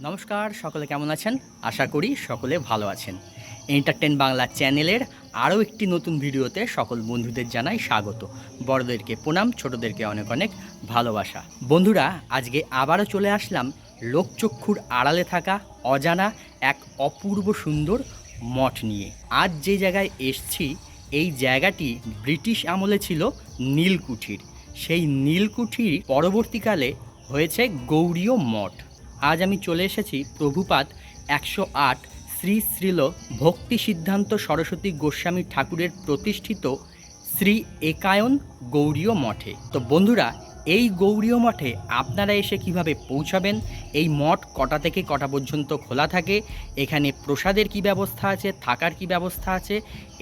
নমস্কার, সকলে কেমন আছেন? আশা করি সকলে ভালো আছেন। এন্টারটেন বাংলা চ্যানেলের আরও একটি নতুন ভিডিওতে সকল বন্ধুদের জানাই স্বাগত। বড়দেরকে প্রণাম, ছোটদেরকে অনেক অনেক ভালোবাসা। বন্ধুরা, আজকে আবারও চলে আসলাম লোকচক্ষুর আড়ালে থাকা অজানা এক অপূর্ব সুন্দর মঠ নিয়ে। আজ যে জায়গায় এসছি, এই জায়গাটি ব্রিটিশ আমলে ছিল নীলকুঠির। সেই নীলকুঠির পরবর্তীকালে হয়েছে গৌড়ীয় মঠ। আজ আমি চলে এসেছি প্রভুপাদ 108 শ্রী শ্রীল ভক্তি সিদ্ধান্ত সরস্বতী গোস্বামী ঠাকুরের প্রতিষ্ঠিত শ্রী একায়ন গৌড়ীয় মঠে। তো বন্ধুরা, এই গৌড়ীয় মঠে আপনারা এসে কিভাবে পৌঁছাবেন, এই মঠ কটা থেকে কটা পর্যন্ত খোলা থাকে, এখানে প্রসাদের কি ব্যবস্থা আছে, থাকার কি ব্যবস্থা আছে,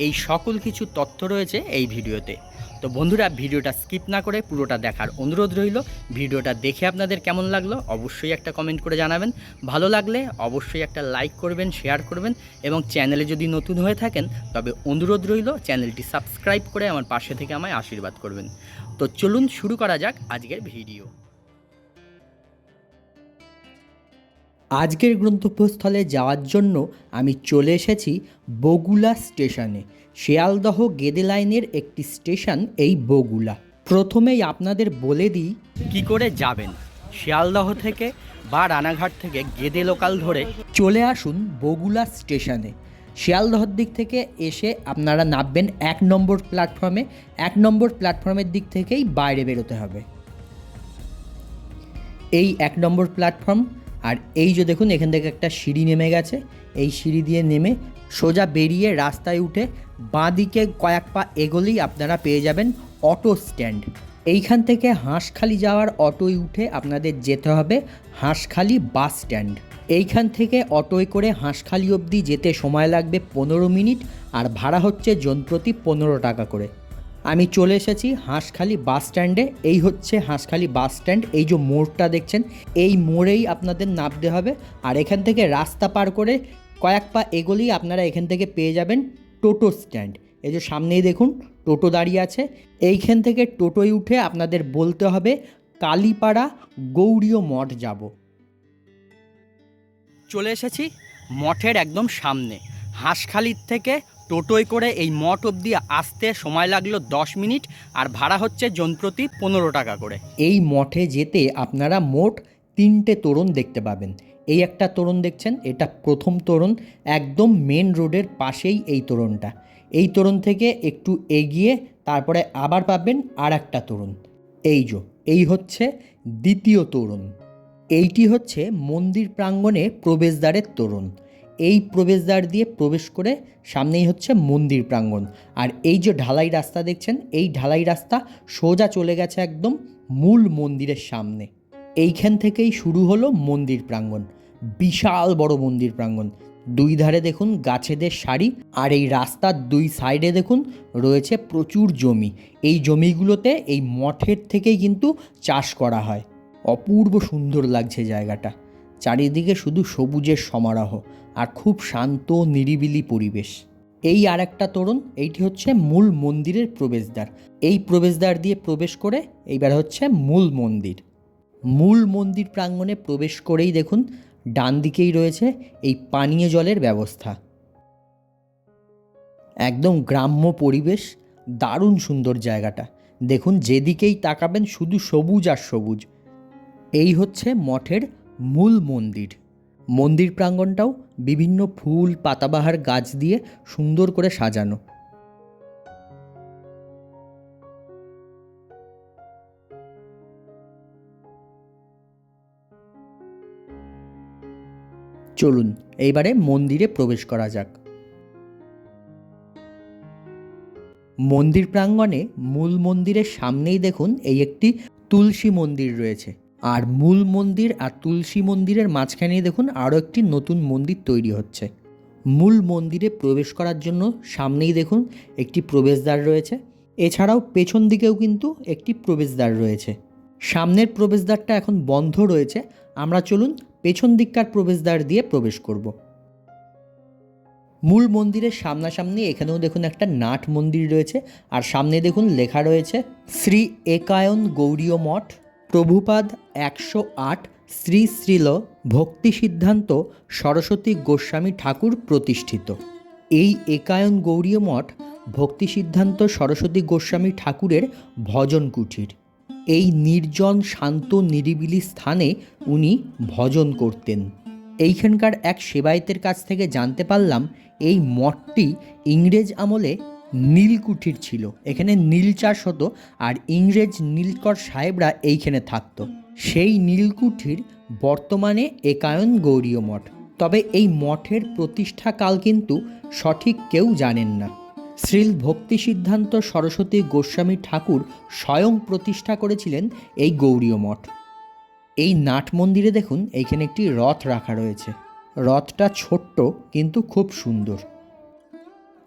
এই সকল কিছু তথ্য রয়েছে এই ভিডিওতে। তো বন্ধুরা, ভিডিওটা স্কিপ না করে পুরোটা দেখার অনুরোধ রইল। ভিডিওটা দেখে আপনাদের কেমন লাগলো অবশ্যই একটা কমেন্ট করে জানাবেন। ভালো লাগলে অবশ্যই একটা লাইক করবেন, শেয়ার করবেন এবং চ্যানেলে যদি নতুন হয়ে থাকেন তবে অনুরোধ রইল চ্যানেলটি সাবস্ক্রাইব করে আমার পাশে থেকে আমায় আশীর্বাদ করবেন। তো চলুন শুরু করা যাক আজকের ভিডিও। আজকের গন্তব্যস্থলে যাওয়ার জন্য আমি চলে এসেছি বগুলা স্টেশনে। শিয়ালদহ গেদে লাইনের একটি স্টেশন এই বগুলা। প্রথমেই আপনাদের বলে দিই কি করে যাবেন। শিয়ালদহ থেকে বা রানাঘাট থেকে গেদে লোকাল ধরে চলে আসুন বগুলা স্টেশনে। শিয়ালদহর দিক থেকে এসে আপনারা নামবেন 1 নম্বর প্ল্যাটফর্মে। 1 নম্বর প্ল্যাটফর্মের দিক থেকেই বাইরে বেরোতে হবে। এই 1 নম্বর প্ল্যাটফর্ম। আর এই যে দেখুন, এখান থেকে একটা সিঁড়ি নেমে গেছে। এই সিঁড়ি দিয়ে নেমে সোজা বেরিয়ে রাস্তায় উঠে বাঁদিকে কয়েক পা এগোলেই আপনারা পেয়ে যাবেন অটো স্ট্যান্ড। এইখান থেকে হাঁসখালি যাওয়ার অটোয় উঠে আপনাদের যেতে হবে হাঁসখালি বাস স্ট্যান্ড। এইখান থেকে অটোয় করে হাঁসখালি অবধি যেতে সময় লাগবে 15 মিনিট, আর ভাড়া হচ্ছে জনপ্রতি 15 টাকা করে। আমি চলে এসেছি হাঁসখালি বাস স্ট্যান্ডে। এই হচ্ছে হাঁসখালি বাস স্ট্যান্ড। এই যে মোড়টা দেখছেন, এই মোড়েই আপনাদের নামতে হবে। আর এখান থেকে রাস্তা পার করে কয়েক পা এগোলেই আপনারা এখান থেকে পেয়ে যাবেন টোটো স্ট্যান্ড। এই যে সামনেই দেখুন টোটো দাঁড়িয়ে আছে। এইখান থেকে টোটোয় উঠে আপনাদের বলতে হবে কালীপাড়া গৌড়ীয় মঠ যাব। চলে এসেছি মঠের একদম সামনে। হাঁসখালির থেকে টোটোয় করে এই মঠ অবধি আসতে সময় লাগলো 10 মিনিট, আর ভাড়া হচ্ছে জনপ্রতি 15 টাকা করে। এই মঠে যেতে আপনারা মোট 3টে তোরণ দেখতে পাবেন। এই একটা তোরণ দেখছেন, এটা প্রথম তোরণ। একদম মেন রোডের পাশেই এই তোরণটা। এই তোরণ থেকে একটু এগিয়ে তারপরে আবার পাবেন আর একটা তোরণ। এই হচ্ছে দ্বিতীয় তোরণ। এইটি হচ্ছে মন্দির প্রাঙ্গণে প্রবেশদ্বারের তোরণ। এই প্রবেশদ্বার দিয়ে প্রবেশ করে সামনেই হচ্ছে মন্দির প্রাঙ্গণ। আর এই যে ঢালাই রাস্তা দেখছেন, এই ঢালাই রাস্তা সোজা চলে গেছে একদম মূল মন্দিরের সামনে। এইখান থেকেই শুরু হলো মন্দির প্রাঙ্গণ। বিশাল বড় মন্দির প্রাঙ্গণ। দুই ধারে দেখুন গাছেদের সারি, আর এই রাস্তার দুই সাইডে দেখুন রয়েছে প্রচুর জমি। এই জমিগুলোতে এই মঠের থেকেই কিন্তু চাষ করা হয়। অপূর্ব সুন্দর লাগছে জায়গাটা। চারিদিকে শুধু সবুজের সমারোহ আর খুব শান্ত নিরিবিলি পরিবেশ। এই আর একটা তোরণ, এইটি হচ্ছে মূল মন্দিরের প্রবেশদ্বার। এই প্রবেশদ্বার দিয়ে প্রবেশ করে এইবার হচ্ছে মূল মন্দির। মূল মন্দির প্রাঙ্গণে প্রবেশ করেই দেখুন ডান দিকেই রয়েছে এই পানীয় জলের ব্যবস্থা। একদম গ্রাম্য পরিবেশ, দারুণ সুন্দর জায়গাটা। দেখুন যেদিকেই তাকাবেন শুধু সবুজ আর সবুজ। এই হচ্ছে মঠের মূল মন্দির। মন্দির প্রাঙ্গণটাও বিভিন্ন ফুল পাতাবাহার গাছ দিয়ে সুন্দর করে সাজানো। চলুন এইবারে মন্দিরে প্রবেশ করা যাক। মন্দির প্রাঙ্গণে মূল মন্দিরের সামনেই দেখুন এই একটি তুলসী মন্দির রয়েছে। আর মূল মন্দির আর তুলসী মন্দিরের মাঝখানেই দেখুন আরও একটি নতুন মন্দির তৈরি হচ্ছে। মূল মন্দিরে প্রবেশ করার জন্য সামনেই দেখুন একটি প্রবেশদ্বার রয়েছে। এছাড়াও পেছন দিকেও কিন্তু একটি প্রবেশদ্বার রয়েছে। সামনের প্রবেশদ্বারটা এখন বন্ধ রয়েছে। আমরা চলুন পেছন দিককার প্রবেশদ্বার দিয়ে প্রবেশ করব। মূল মন্দিরের সামনাসামনি এখানেও দেখুন একটা নাট মন্দির রয়েছে। আর সামনে দেখুন লেখা রয়েছে শ্রী একায়ন গৌড়ীয় মঠ, প্রভুপাদ 108 শ্রী শ্রীল ভক্তি সিদ্ধান্ত সরস্বতী গোস্বামী ঠাকুর প্রতিষ্ঠিত। এই একায়ন গৌড়ীয় মঠ ভক্তি সিদ্ধান্ত সরস্বতী গোস্বামী ঠাকুরের ভজন কুঠির। এই নির্জন শান্ত নিরিবিলি স্থানে উনি ভজন করতেন। এইখানকার এক সেবায়েতের কাছ থেকে জানতে পারলাম এই মঠটি ইংরেজ আমলে নীলকুঠির ছিল। এখানে নীল চাষ হতো আর ইংরেজ নীলকর সাহেবরা এইখানে থাকতো। সেই নীলকুঠির বর্তমানে একায়ন গৌড়ীয় মঠ। তবে এই মঠের প্রতিষ্ঠাকাল কিন্তু সঠিক কেউ জানেন না। শ্রীল ভক্তি সিদ্ধান্ত সরস্বতী গোস্বামী ঠাকুর স্বয়ং প্রতিষ্ঠা করেছিলেন এই গৌড়ীয় মঠ। এই নাট মন্দিরে দেখুন এইখানে একটি রথ রাখা রয়েছে। রথটা ছোট্ট কিন্তু খুব সুন্দর।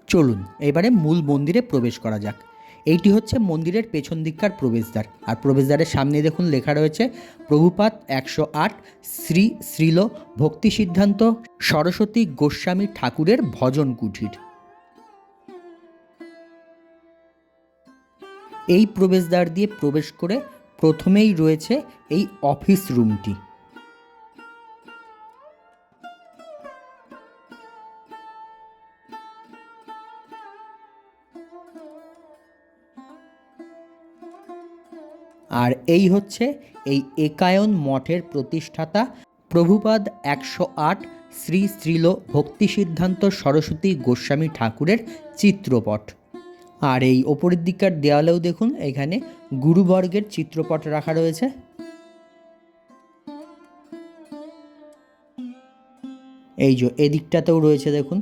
চলুন এবারে মূল মন্দিরে প্রবেশ করা যাক। এইটি হচ্ছে মন্দিরের পেছন দিককার প্রবেশদ্বার। আর প্রবেশদ্বারের সামনে দেখুন লেখা রয়েছে প্রভুপাদ 108 শ্রী শ্রীল ভক্তি সিদ্ধান্ত সরস্বতী গোস্বামী ঠাকুরের ভজন কুঠির। এই প্রবেশদ্বার দিয়ে প্রবেশ করে প্রথমেই রয়েছে এই অফিস রুমটি। আর এই হচ্ছে এই একায়ন মঠের প্রতিষ্ঠাতা প্রভুপাদ 108 শ্রী শ্রীল ভক্তি সিদ্ধান্ত সরস্বতী গোস্বামী ঠাকুরের চিত্রপট। আর এই ওপরের দিককার দেওয়ালেও দেখুন এখানে গুরুবর্গের চিত্রপট রাখা রয়েছে। এই যে এদিকটাতেও রয়েছে দেখুন।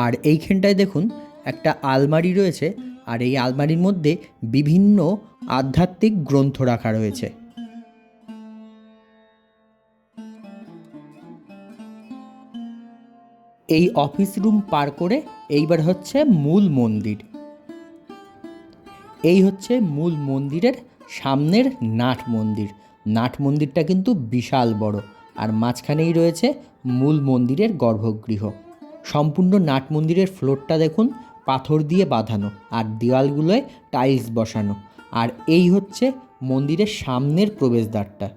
আর এইখানটায় দেখুন একটা আলমারি রয়েছে। আর এই আলমারির মধ্যে বিভিন্ন আধ্যাত্মিক গ্রন্থ রাখা রয়েছে। এই অফিস রুম পার করে এইবার হচ্ছে মূল মন্দির। এই হচ্ছে মূল মন্দিরের সামনের নাট মন্দির। নাট মন্দিরটা কিন্তু বিশাল বড়। আর মাঝখানেই রয়েছে মূল মন্দিরের গর্ভগৃহ। সম্পূর্ণ নাট মন্দিরের ফ্লোরটা দেখুন পাথর দিয়ে বাঁধানো আর দেওয়ালগুলোয় টাইলস বসানো। আর এই হচ্ছে মন্দিরের সামনের প্রবেশদ্বারটা।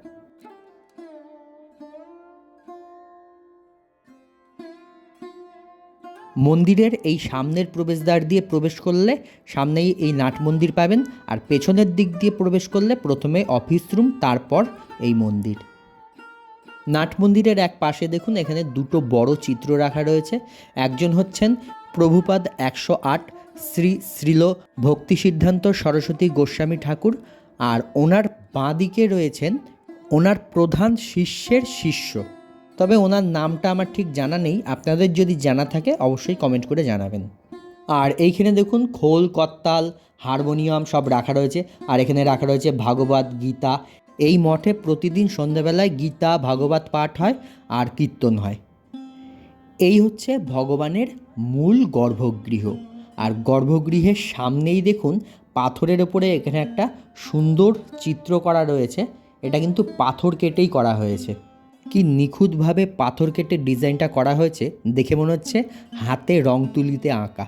মন্দিরের এই সামনের প্রবেশদ্বার দিয়ে প্রবেশ করলে সামনেই এই নাট মন্দির পাবেন। আর পেছনের দিক দিয়ে প্রবেশ করলে প্রথমে অফিস রুম, তারপর এই মন্দির। নাট মন্দিরের এক পাশে দেখুন এখানে দুটো বড় চিত্র রাখা রয়েছে। একজন হচ্ছেন প্রভুপাদ 108 শ্রী শ্রীল ভক্তি সিদ্ধান্ত সরস্বতী গোস্বামী ঠাকুর। আর ওনার বাঁ দিকে রয়েছেন ওনার প্রধান শিষ্যের শিষ্য। তবে ওনার নামটা আমার ঠিক জানা নেই, আপনাদের যদি জানা থাকে অবশ্যই কমেন্ট করে জানাবেন। আর এইখানে দেখুন খোল, করতাল, হারমোনিয়াম সব রাখা রয়েছে। আর এখানে রাখা রয়েছে ভাগবত, গীতা। এই মঠে প্রতিদিন সন্ধ্যাবেলায় গীতা ভাগবত পাঠ হয় আর কীর্তন হয়। এই হচ্ছে ভগবানের মূল গর্ভগৃহ। আর গর্ভগৃহের সামনেই দেখুন পাথরের ওপরে এখানে একটা সুন্দর চিত্র করা রয়েছে। এটা কিন্তু পাথর কেটেই করা হয়েছে। কি নিখুঁতভাবে পাথর কেটে ডিজাইনটা করা হয়েছে দেখে মনে হচ্ছে হাতে রং তুলিতে আঁকা।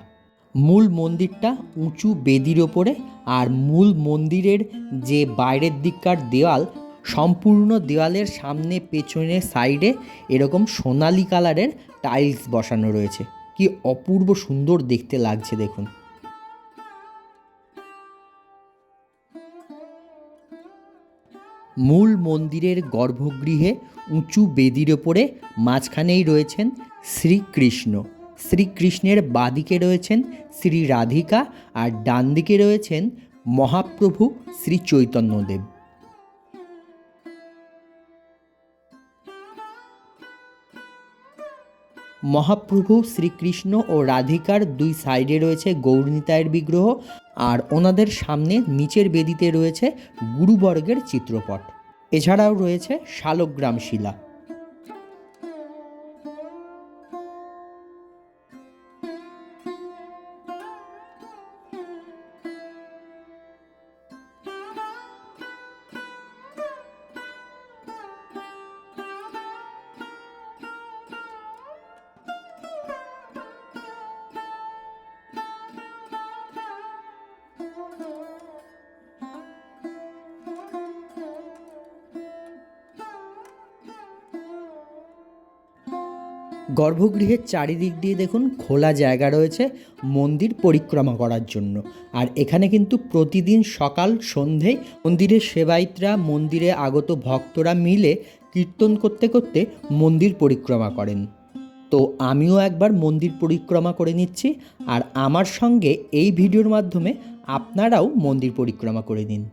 মূল মন্দিরটা উঁচু বেদির ওপরে। আর মূল মন্দিরের যে বাইরের দিককার দেওয়াল, সম্পূর্ণ দেওয়ালের সামনে পেছনে সাইডে এরকম সোনালি কালারের টাইলস বসানো রয়েছে। কি অপূর্ব সুন্দর দেখতে লাগছে দেখুন। মূল মন্দিরের গর্ভগৃহে উঁচু বেদির ওপরে মাঝখানেই রয়েছেন শ্রীকৃষ্ণ। শ্রীকৃষ্ণের বাঁদিকে রয়েছেন শ্রী রাধিকা আর ডান দিকে রয়েছেন মহাপ্রভু শ্রী চৈতন্যদেব। মহাপ্রভু শ্রীকৃষ্ণ ও রাধিকার দুই সাইডে রয়েছে গৌরনিতাইয়ের বিগ্রহ। আর ওনাদের সামনে নিচের বেদিতে রয়েছে গুরুবর্গের চিত্রপট। এছাড়াও রয়েছে শালগ্রাম শিলা। গর্ভগৃহের চারিদিক দিয়ে দেখুন খোলা জায়গা রয়েছে মন্দির পরিক্রমা করার জন্য। আর এখানে কিন্তু প্রতিদিন সকাল সন্ধে মন্দিরের সেবায়িতরা, মন্দিরে আগত ভক্তরা মিলে কীর্তন করতে করতে মন্দির পরিক্রমা করেন। তো আমিও একবার মন্দির পরিক্রমা করে নিচ্ছি, আর আমার সঙ্গে এই ভিডিওর মাধ্যমে আপনারাও মন্দির পরিক্রমা করে নিন।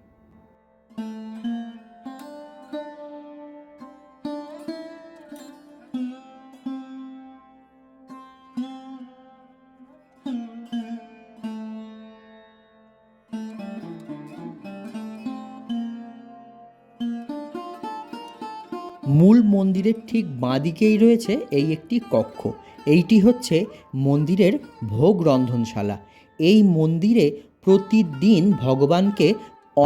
মূল মন্দিরের ঠিক বাঁদিকেই রয়েছে এই একটি কক্ষ। এইটি হচ্ছে মন্দিরের ভোগ রন্ধনশালা। এই মন্দিরে প্রতিদিন ভগবানকে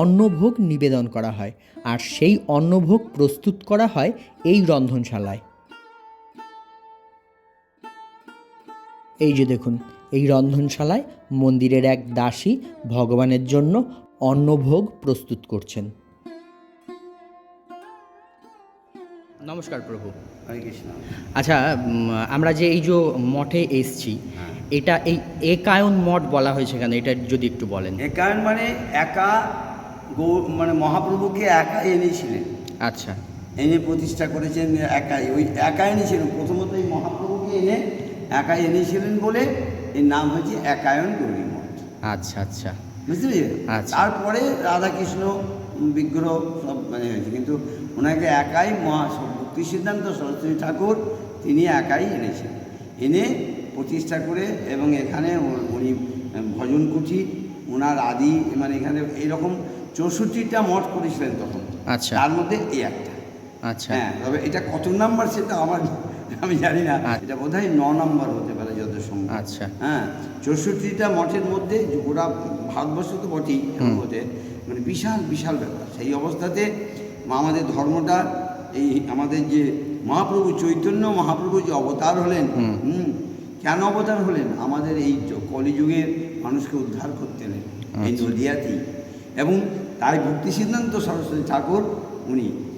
অন্নভোগ নিবেদন করা হয়, আর সেই অন্নভোগ প্রস্তুত করা হয় এই রন্ধনশালায়। এই যে দেখুন, এই রন্ধনশালায় মন্দিরের এক দাসী ভগবানের জন্য অন্নভোগ প্রস্তুত করছেন। নমস্কার প্রভু। হরে কৃষ্ণ। আচ্ছা, আমরা যে এই যে মঠে এসছি, এটা এই একায়ন মঠ বলা হয়েছে কেন, এটা যদি একটু বলেন। একায়ন মানে একা মানে মহাপ্রভুকে একা এনেছিলেন। আচ্ছা, এনে প্রতিষ্ঠা করেছেন একাই, ওই একাই এনেছিলেন। প্রথমত এই মহাপ্রভুকে এনে একাই এনেছিলেন বলে এর নাম হয়েছে একায়ন গৌরী মঠ। আচ্ছা আচ্ছা, বুঝতে পেরেছেন? আচ্ছা। তারপরে রাধাকৃষ্ণ বিগ্রহ সব মানে হয়েছে, কিন্তু ওনাকে একাই ভক্তি সিদ্ধান্ত সরস্বতী ঠাকুর তিনি একাই এনেছেন, এনে প্রতিষ্ঠা করে, এবং এখানে উনি ভজন কুঠি ওনার আদি, মানে এখানে এইরকম 64টা মঠ করেছিলেন তখন। আচ্ছা, তার মধ্যে এই একটা। আচ্ছা, হ্যাঁ, তবে এটা কত নাম্বার সেটা আমি জানি না, এটা বোধহয় 9 নম্বর হতে পারে যত সম্ভব। আচ্ছা, হ্যাঁ, 64টা মঠের মধ্যে গোটা ভারতবর্ষ তো বটেই, মধ্যে মানে বিশাল বিশাল ব্যাপার। সেই অবস্থাতে আমাদের ধর্মটা, এই আমাদের যে মহাপ্রভু চৈতন্য মহাপ্রভু যে অবতার হলেন, কেন অবতার হলেন? আমাদের এই কলিযুগের মানুষকে উদ্ধার করতে হলেন এই নদিয়াতেই। এবং তাই ভক্তি সিদ্ধান্ত সরস্বতী ঠাকুর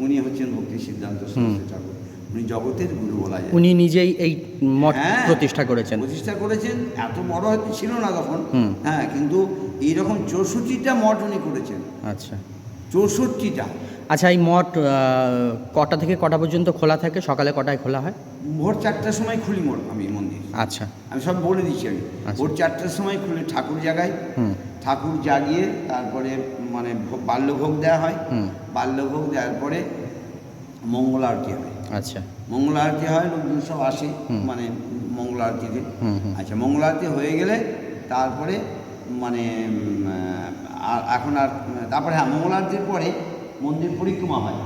উনি হচ্ছেন ভক্তি সিদ্ধান্ত সরস্বতী ঠাকুর। উনি জগতের গুরু বলা যায়। উনি নিজেই এই মঠ প্রতিষ্ঠা করেছেন। এত বড় হয়তো ছিল না তখন, হ্যাঁ, কিন্তু এইরকম 64টা মঠ উনি করেছেন। আচ্ছা, 64টা। আচ্ছা, এই মঠ কটা থেকে কটা পর্যন্ত খোলা থাকে? সকালে কটায় খোলা হয়? ভোর 4টার সময় খুলি আমি মন্দির। আচ্ছা, আমি সব বলে দিচ্ছি। আমি ভোর 4টার সময় খুলে ঠাকুর জাগাই, ঠাকুর জাগিয়ে তারপরে মানে বাল্যভোগ দেওয়া হয়। বাল্যভোগ দেওয়ার পরে মঙ্গল আরতি হয়। আচ্ছা, মঙ্গল আরতি হয়, লোকজন সব আসে মানে মঙ্গল আরতিতে। আচ্ছা, মঙ্গল আরতি হয়ে গেলে তারপরে মানে এখন আর তারপরে হ্যাঁ, মঙ্গল আরতির পরে মন্দির পরিক্রমা হয়।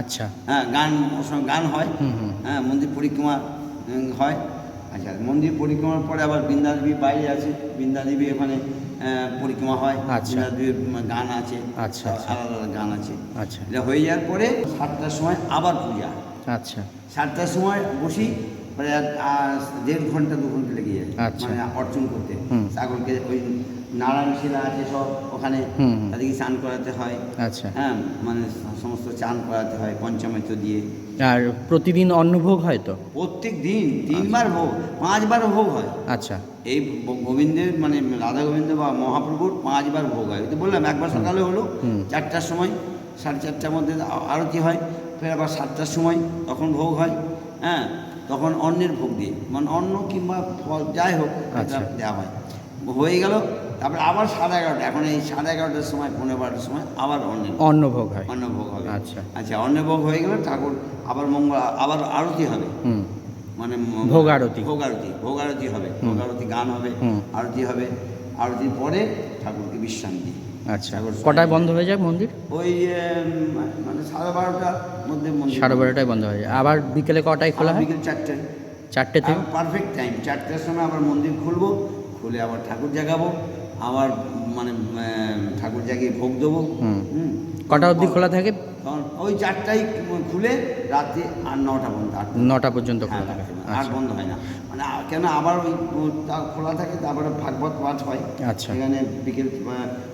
আচ্ছা, হ্যাঁ, গান হয়। হ্যাঁ, মন্দির পরিক্রমা হয়। আচ্ছা, মন্দির পরিক্রমার পরে আবার বৃন্দাদেবী বাইরে আছে, বৃন্দাদেবী ওখানে পরিক্রমা হয়। বৃন্দাদেবীর গান আছে। আচ্ছা, আলাদা আলাদা গান আছে। আচ্ছা, এটা হয়ে যাওয়ার পরে 7টার সময় আবার পূজা। আচ্ছা, 7টার সময় বসি, প্রায় 1.5 ঘন্টা 2 ঘন্টা লেগে যায় মানে অর্চন করতে। ছাগলকে ওই নারায়ণ শিলা আছে সব ওখানে, তাদেরকে চান করাতে হয়। আচ্ছা, হ্যাঁ, মানে সমস্ত চান করাতে হয় পঞ্চামৃত দিয়ে। আর প্রতিদিন অন্নভোগ হয় তো? প্রত্যেক দিন 3বার ভোগ, 5বার ভোগ হয়। আচ্ছা, এই গোবিন্দের মানে রাধা গোবিন্দ বা মহাপ্রভুর 5বার ভোগ হয়। তো বললাম একবার সকালে হলো 4টার সময়, 4:30টার মধ্যে আরতি হয়, ফের আবার 7টার সময় তখন ভোগ হয়। হ্যাঁ, তখন অন্নের ভোগ দিয়ে, মানে অন্ন কিংবা ফল যাই হোক এটা দেওয়া হয়। হয়ে গেল, তারপরে আবার 11:30, এখন এই 11:30টার সময় 11:15টার সময় আবার অন্নভোগ হয়। অন্নভোগ হবে। আচ্ছা আচ্ছা, অন্নভোগ হয়ে গেল, ঠাকুর আবার আবার আরতি হবে, মানে ভোগ আরতি হবে। ভোগ আরতি, গান হবে, আরতি হবে। আরতির পরে ঠাকুরকে বিশ্রাম দিই। আচ্ছা, কটায় বন্ধ হয়ে যায় মন্দির? ওই মানে 12:30টার মধ্যে। 12:30টায় বন্ধ হয়ে যায়। আবার বিকেলে কটায় খোলা হয়? বিকেল 4টে থেকে পারফেক্ট টাইম। 4টার সময় আবার মন্দির খুলবো, খুলে আবার ঠাকুর জাগাবো, আবার মানে ঠাকুর জাগিয়ে ভোগ দেবো। কটা অবধি খোলা থাকে? তখন ওই 4টায় খুলে রাতে আর 9টা পর্যন্ত, 9টা পর্যন্ত খোলা থাকে। আর বন্ধ হয় না, মানে কেন আবার ওই খোলা থাকে, তারপরে ভাগবত পাঠ হয়। আচ্ছা, এখানে বিকেল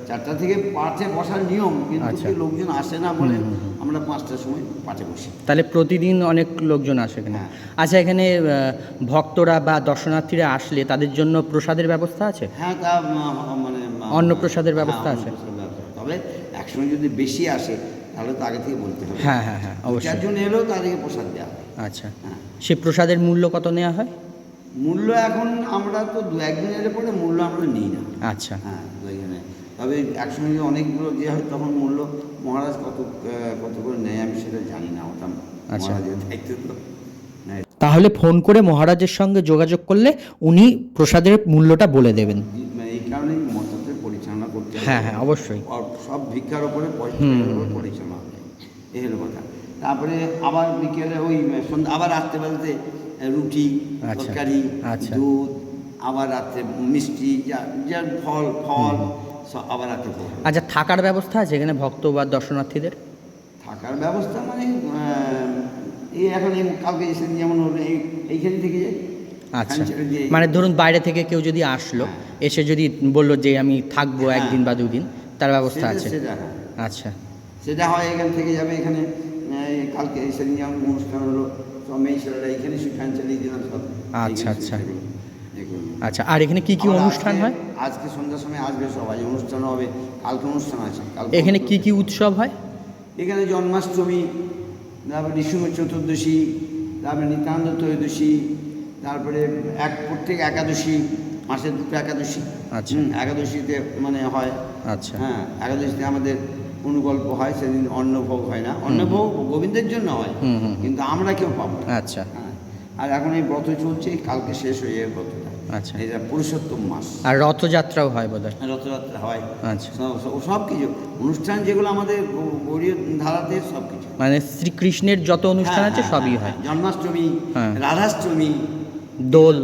4টা থেকে পাঠে বসার নিয়ম, কিন্তু লোকজন আসে না বলে আমরা 5টার সময় পাঠে বসি। তাহলে প্রতিদিন অনেক লোকজন আসে এখানে। আচ্ছা, এখানে ভক্তরা বা দর্শনার্থীরা আসলে তাদের জন্য প্রসাদের ব্যবস্থা আছে? হ্যাঁ, তা মানে অন্নপ্রসাদের ব্যবস্থা আছে। তবে একসঙ্গে যদি বেশি আসে তাহলে তো আগে থেকে বলতে হবে। হ্যাঁ হ্যাঁ হ্যাঁ, অবশ্যই। 4জন এলেও তাদেরকে প্রসাদ দেওয়া হয়। আচ্ছা, সেই প্রসাদের মূল্য কত নেওয়া হয়? মূল্য এখন আমরা তো 2-1 এলে পরে মূল্য আমরা নিই না। আচ্ছা, হ্যাঁ, 2-1 তবে একসঙ্গে অনেকগুলো যে হয় তখন মূল্য মহারাজ কত করে নেয় আমি সেটা জানি না, ওটা মহারাজের দায়িত্ব তো। তাহলে ফোন করে মহারাজের সঙ্গে যোগাযোগ করলে উনি প্রসাদের মূল্যটা বলে দেবেন। এই কারণেই মঠের পরিচালনা করতে হবে। হ্যাঁ হ্যাঁ, অবশ্যই। সব ভিক্ষার ওপরে পরিচালনা হবে, এই হলো কথা। তারপরে আবার বিকেলে ওই সন্ধ্যা, আবার রাত্রেবেলাতে রুটি, তরকারি, দুধ, আবার রাত্রে মিষ্টি, যা ফল সব আবার রাত্রে। আচ্ছা, থাকার ব্যবস্থা আছে এখানে ভক্ত বা দর্শনার্থীদের? থাকার ব্যবস্থা মানে এই এখন কালকে এসে যেমন এইখানে থেকে যায়। আচ্ছা, মানে ধরুন বাইরে থেকে কেউ যদি আসলো, এসে যদি বললো যে আমি থাকবো 1 দিন বা 2 দিন, তার ব্যবস্থা আছে? আচ্ছা, সেটা হয়, এখান থেকে যাবে। এখানে কালকে এসে যেমন অনুষ্ঠান হলো, সব মেয়েছেলেরা এখানে ফ্যান চালিয়ে দিলাম সব। আচ্ছা আচ্ছা আচ্ছা। আর এখানে কি কি অনুষ্ঠান হয়? আজকে সন্ধ্যার সময় আসবে সবাই, অনুষ্ঠান হবে। কালকে অনুষ্ঠান আছে। এখানে কি কি উৎসব হয়? এখানে জন্মাষ্টমী, তারপরে নৃসিংহ চতুর্দশী, তারপরে নিত্যানন্দ ত্রয়োদশী, তারপরে প্রত্যেক একাদশী, মাসের 2টো একাদশী। আচ্ছা, একাদশীতে মানে হয়। আচ্ছা, হ্যাঁ, একাদশীতে আমাদের অনুকল্প হয়, সেদিন অন্নভোগ হয় না। অন্নভোগ গোবিন্দের জন্য হয়, কিন্তু আমরা কেউ পাবো না। আচ্ছা। হ্যাঁ, আর এখন এই ব্রত চলছে, কালকে শেষ হয়ে যাবে ব্রতটা। আচ্ছা, এটা পুরুষোত্তম মাস। আর রথযাত্রাও হয় বোধহয়? রথযাত্রা হয়। আচ্ছা, সব কিছু অনুষ্ঠান যেগুলো আমাদের গৌরীয় ধারাতে সব কিছু, মানে শ্রীকৃষ্ণের যত অনুষ্ঠান আছে সবই হয়। জন্মাষ্টমী, রাধাষ্টমী, দোল,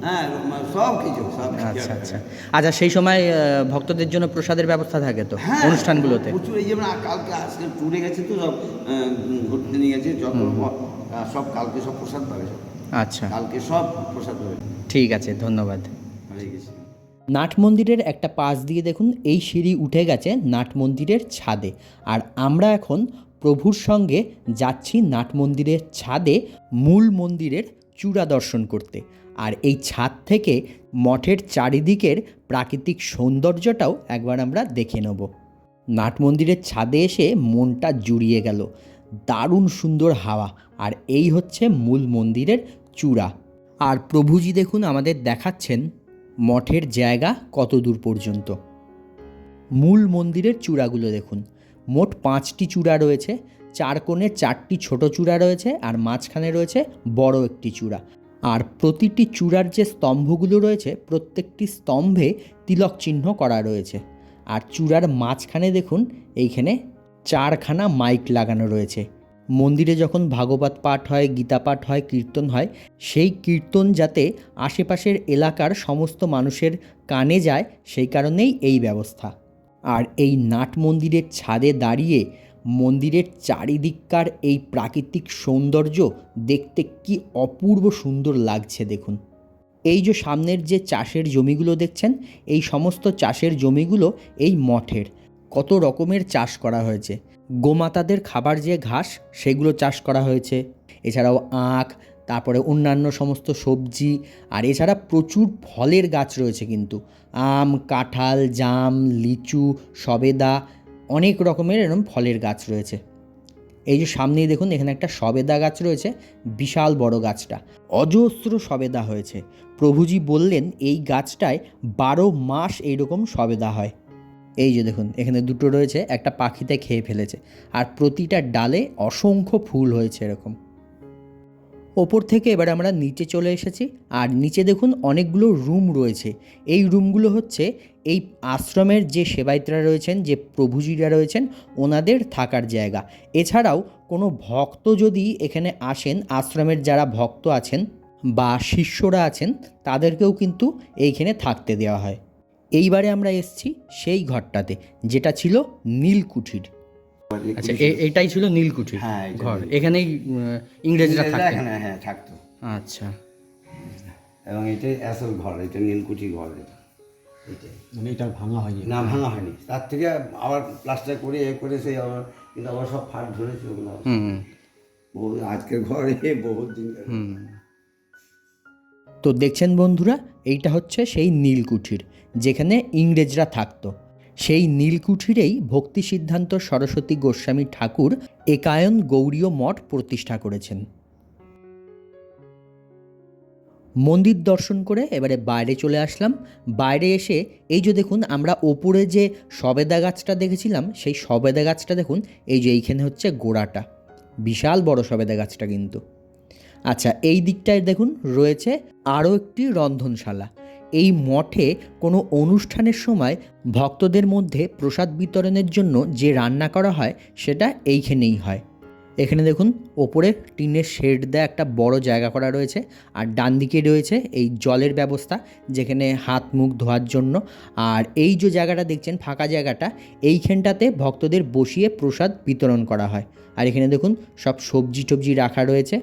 হ্যাঁ, সব কিছু। আচ্ছা আচ্ছা আচ্ছা। সেই সময় ভক্তদের জন্য প্রসাদের ব্যবস্থা থাকে তো অনুষ্ঠানগুলোতে? প্রচুর। এই যেমন কালকে আজকে ট্যুরে গেছে তো সব ঘুরতে নিয়ে গেছে, যত সব কালকে সব প্রসাদ পাবে সব। আচ্ছা, কালকে সব প্রসাদ পাবে। ঠিক আছে, ধন্যবাদ। হয়ে গেছে। নাট মন্দিরের একটা পাশ দিয়ে দেখুন এই সিঁড়ি উঠে গেছে নাট মন্দিরের ছাদে, আর আমরা এখন প্রভুর সঙ্গে যাচ্ছি নাট মন্দিরের ছাদে মূল মন্দিরের চূড়া দর্শন করতে। আর এই ছাদ থেকে মঠের চারিদিকের প্রাকৃতিক সৌন্দর্যটাও একবার আমরা দেখে নেব। নাট মন্দিরের ছাদে এসে মনটা জুড়িয়ে গেল, দারুণ সুন্দর হাওয়া। আর এই হচ্ছে মূল মন্দিরের চূড়া। আর প্রভুজি দেখুন আমাদের দেখাচ্ছেন মঠের জায়গা কত দূর পর্যন্ত। মূল মন্দিরের চূড়াগুলো দেখুন, মোট 5টি চূড়া রয়েছে। 4 কোণে 4টি ছোট চূড়া রয়েছে, আর মাঝখানে রয়েছে বড় একটি চূড়া। আর প্রতিটি চূড়ার যে স্তম্ভগুলো রয়েছে, প্রত্যেকটি স্তম্ভে তিলক চিহ্ন করা রয়েছে। আর চূড়ার মাঝখানে দেখুন এইখানে 4খানা মাইক লাগানো রয়েছে। মন্দিরে যখন ভাগবত পাঠ হয়, গীতা পাঠ হয়, কীর্তন হয়, সেই কীর্তন যাতে আশেপাশের এলাকার সমস্ত মানুষের কানে যায়, সেই কারণেই এই ব্যবস্থা। আর এই নাট মন্দিরের ছাদে দাঁড়িয়ে মন্দিরের চারিদিককার এই প্রাকৃতিক সৌন্দর্য দেখতে কি অপূর্ব সুন্দর লাগছে দেখুন। এই যে সামনের যে চাষের জমিগুলো দেখছেন, এই সমস্ত চাষের জমিগুলো এই মঠের। কত রকমের চাষ করা হয়েছে। গোমাতাদের খাবার যে ঘাস, সেগুলো চাষ করা হয়েছে। এছাড়াও আখ, তারপরে অন্যান্য সমস্ত সবজি, আর এছাড়া প্রচুর ফলের গাছ রয়েছে কিন্তু। আম, কাঁঠাল, জাম, লিচু, সবেদা, অনেক রকমের এরকম ফলের গাছ রয়েছে। এই যে সামনেই দেখুন এখানে একটা সবেদা গাছ রয়েছে, বিশাল বড় গাছটা, অজস্র সবেদা হয়েছে। প্রভুজি বললেন এই গাছটায় 12 মাস এইরকম সবেদা হয়। এই যে দেখুন এখানে 2টো রয়েছে, একটা পাখিতে খেয়ে ফেলেছে। আর প্রতিটা ডালে অসংখ্য ফুল হয়েছে এরকম। ওপর থেকে এবার আমরা নিচে চলে এসেছি, আর নিচে দেখুন অনেকগুলো রুম রয়েছে। এই রুমগুলো হচ্ছে এই আশ্রমের যে সেবায়িতরা রয়েছেন, যে প্রভুজিরা রয়েছেন, ওনাদের থাকার জায়গা। এছাড়াও কোনো ভক্ত যদি এখানে আসেন, আশ্রমের যারা ভক্ত আছেন বা শিষ্যরা আছেন, তাদেরকেও কিন্তু এইখানে থাকতে দেওয়া হয়। এইবারে আমরা এসেছি সেই ঘরটাতে, যেটা ছিল নীলকুঠির। আচ্ছা, এটাই ছিল নীলকুঠি হ্যাঁ, এটা ঘর, এখানেই ইংরেজরা থাকতেন। এখানে হ্যাঁ থাকতো। আচ্ছা, এবং এটাই আসল ঘর, এটা নীলকুঠি ঘর। এটা মানে এটা ভাঙা হয়নি? না, ভাঙা হয়নি, তার থেকে আবার প্লাস্টার করে করে সেই আবার, কিন্তু আবার সব ফাট ধরেছে ওগুলো। বহু আজকের ঘরে বহুত দিন। তো দেখছেন বন্ধুরা, এইটা হচ্ছে সেই নীলকুঠির যেখানে ইংরেজরা থাকতো। সেই নীলকুঠিরেই ভক্তি সিদ্ধান্ত সরস্বতী গোস্বামী ঠাকুর একায়ন গৌড়ীয় মঠ প্রতিষ্ঠা করেছেন। মন্দির দর্শন করে এবারে বাইরে চলে আসলাম। বাইরে এসে এই যে দেখুন, আমরা ওপরে যে সবেদা গাছটা দেখেছিলাম, সেই সবেদা গাছটা দেখুন, এই যে এইখানে হচ্ছে গোড়াটা, বিশাল বড় সবেদা গাছটা কিন্তু। আচ্ছা, এই দিকটায় দেখুন রয়েছে আরও একটি রন্ধনশালা। এই মঠে কোনো অনুষ্ঠানের সময় ভক্তদের মধ্যে প্রসাদ বিতরণের জন্য যে রান্না করা হয় সেটা এইখানেই হয়। এখানে দেখুন ওপরে টিনের শেড দেয়া একটা বড় জায়গা করা রয়েছে, আর ডান দিকে রয়েছে এই জলের ব্যবস্থা যেখানে হাত মুখ ধোয়ার জন্য। আর এই যে জায়গাটা দেখছেন ফাঁকা জায়গাটা, এইখানটাতে ভক্তদের বসিয়ে প্রসাদ বিতরণ করা হয়। আর এখানে দেখুন সব সবজি টবজি রাখা রয়েছে।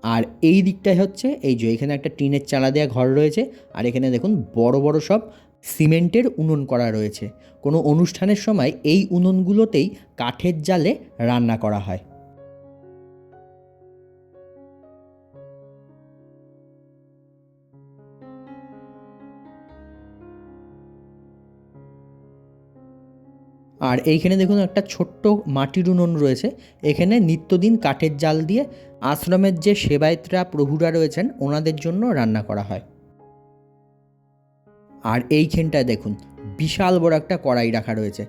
আর এই দিকটায় হচ্ছে এই যে এখানে একটা টিনের চালা দেওয়া ঘর রয়েছে, আর এখানে দেখুন বড় বড় সব সিমেন্টের উনুন করা রয়েছে। কোনো অনুষ্ঠানের সময় এই উনুনগুলোতেই কাঠের জালে রান্না করা হয়। আর এইখানে দেখুন একটা ছোট্ট মাটির উনুন রয়েছে। এখানে নিত্যদিন কাঠের জাল দিয়ে আশ্রমের যে সেবায়েতরা প্রভুরা রয়েছেন ওনাদের জন্য রান্না করা হয়। আর এইখানটায় দেখুন বিশাল বড় একটা কড়াই রাখা রয়েছে,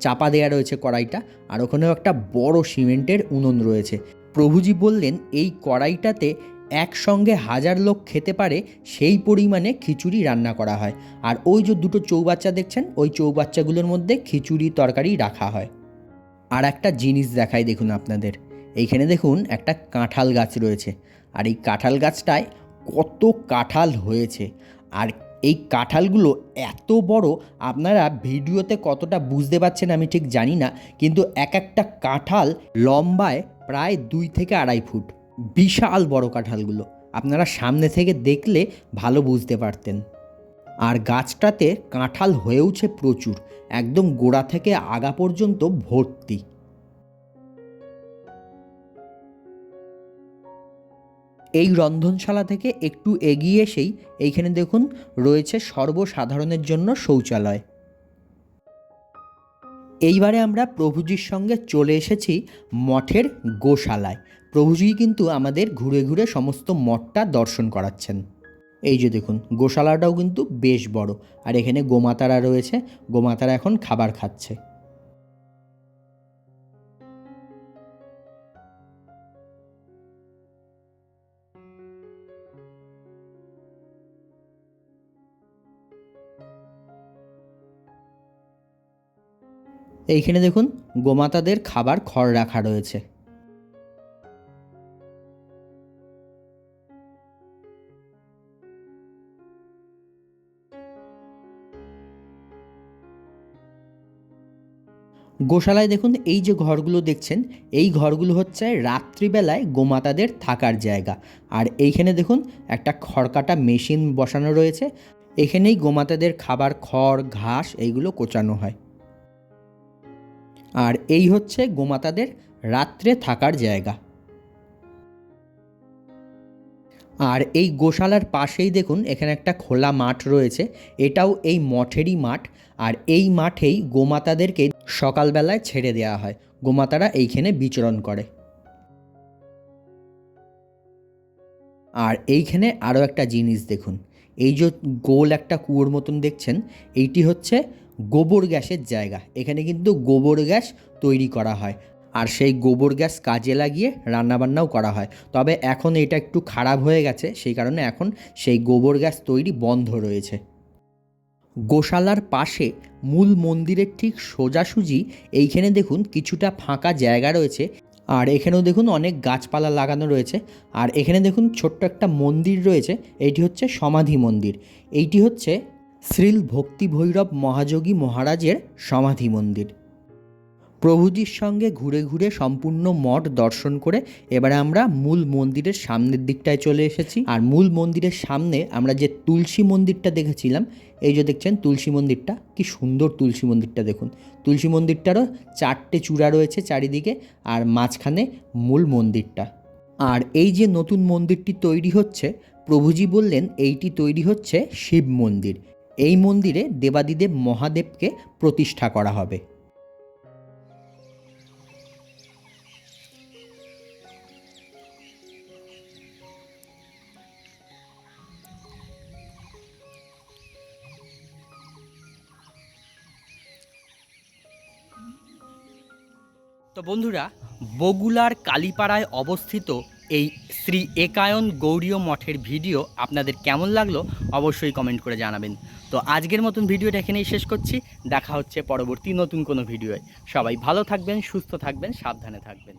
চাপা দেয়া রয়েছে কড়াইটা, আর ওখানেও একটা বড় সিমেন্টের উনুন রয়েছে। প্রভুজি বললেন এই কড়াইটাতে একসঙ্গে 1000 লোক খেতে পারে সেই পরিমাণে খিচুড়ি রান্না করা হয়। আর ওই যে দুটো চৌবাচ্চা দেখছেন, ওই চৌবাচ্চাগুলোর মধ্যে খিচুড়ি তরকারি রাখা হয়। আর একটা জিনিস দেখাই দেখুন আপনাদের, এইখানে দেখুন একটা কাঁঠাল গাছ রয়েছে। আর এই কাঁঠাল গাছটায় কত কাঁঠাল হয়েছে। আর এই কাঁঠালগুলো এত বড়, আপনারা ভিডিওতে কতটা বুঝতে পারছেন আমি ঠিক জানি না, কিন্তু এক একটা কাঁঠাল লম্বায় প্রায় 2 থেকে 2.5 ফুট। বিশাল বড় কাঁঠালগুলো, আপনারা সামনে থেকে দেখলে ভালো বুঝতে পারতেন। আর গাছটাতে কাঁঠাল হয়েওছে প্রচুর, একদম গোড়া থেকে আগা পর্যন্ত ভর্তি। এই রন্ধনশালা থেকে একটু এগিয়ে এসেই এইখানে দেখুন রয়েছে সর্বসাধারণের জন্য শৌচালয়। এইবারে আমরা প্রভুজির সঙ্গে চলে এসেছি মঠের গোশালায়। প্রভুজি কিন্তু আমাদের ঘুরে ঘুরে সমস্ত মঠটা দর্শন করাচ্ছেন। এই যে দেখুন গোশালাটাও কিন্তু বেশ বড়, আর এখানে গোমাতারা রয়েছে, গোমাতারা এখন খাবার খাচ্ছে। এইখানে দেখুন গোমাতাদের খাবার খড় রাখা রয়েছে। গোশালায় দেখুন এই যে ঘরগুলো দেখছেন, এই ঘরগুলো হচ্ছে রাত্রিবেলায় গোমাতাদের থাকার জায়গা। আর এইখানে দেখুন একটা খড়কাটা মেশিন বসানো রয়েছে, এখানেই গোমাতাদের খাবার খড় ঘাস এইগুলো কোচানো হয়। আর এই হচ্ছে গোমাতাদের রাত্রে থাকার জায়গা। আর এই গোশালার পাশেই দেখুন এখানে একটা খোলা মাঠ রয়েছে, এটাও এই মঠেরই মাঠ। আর এই মাঠেই গোমাতাদেরকে সকালবেলায় ছেড়ে দেওয়া হয়, গোমাতারা এইখানে বিচরণ করে। আর এইখানে আরও একটা জিনিস দেখুন, এই যে গোল একটা কুয়োর মতন দেখছেন, এইটি হচ্ছে গোবর গ্যাসের জায়গা। এখানে কিন্তু গোবর গ্যাস তৈরি করা হয়, আর সেই গোবর গ্যাস কাজে লাগিয়ে রান্নাবান্নাও করা হয়। তবে এখন এটা একটু খারাপ হয়ে গেছে, সেই কারণে এখন সেই গোবর গ্যাস তৈরি বন্ধ রয়েছে। গোশালার পাশে মূল মন্দিরের ঠিক সোজাসুজি এইখানে দেখুন কিছুটা ফাঁকা জায়গা রয়েছে, আর এখানেও দেখুন অনেক গাছপালা লাগানো রয়েছে। আর এখানে দেখুন ছোট্ট একটা মন্দির রয়েছে, এইটি হচ্ছে সমাধি মন্দির। এইটি হচ্ছে শ্রীল ভক্তি ভৈরব মহাযোগী মহারাজের সমাধি মন্দির। প্রভুজির সঙ্গে ঘুরে ঘুরে সম্পূর্ণ মঠ দর্শন করে এবারে আমরা মূল মন্দিরের সামনের দিকটায় চলে এসেছি। আর মূল মন্দিরের সামনে আমরা যে তুলসী মন্দিরটা দেখেছিলাম, এই যে দেখছেন তুলসী মন্দিরটা, কি সুন্দর তুলসী মন্দিরটা দেখুন। তুলসী মন্দিরটারও 4টে চূড়া রয়েছে চারিদিকে, আর মাঝখানে মূল মন্দিরটা। আর এই যে নতুন মন্দিরটি তৈরি হচ্ছে, প্রভুজি বললেন এইটি তৈরি হচ্ছে শিব মন্দির। এই মন্দিরে দেবাদিদেব মহাদেবকে প্রতিষ্ঠা করা হবে। তো বন্ধুরা, বগুলার কালীপাড়ায় অবস্থিত এই শ্রী একায়ন গৌড়ীয় মঠের ভিডিও আপনাদের কেমন লাগলো অবশ্যই কমেন্ট করে জানাবেন। তো আজকের মতন ভিডিওটা এখানেই শেষ করছি। দেখা হচ্ছে পরবর্তী নতুন কোনো ভিডিওয়। সবাই ভালো থাকবেন, সুস্থ থাকবেন, সাবধানে থাকবেন।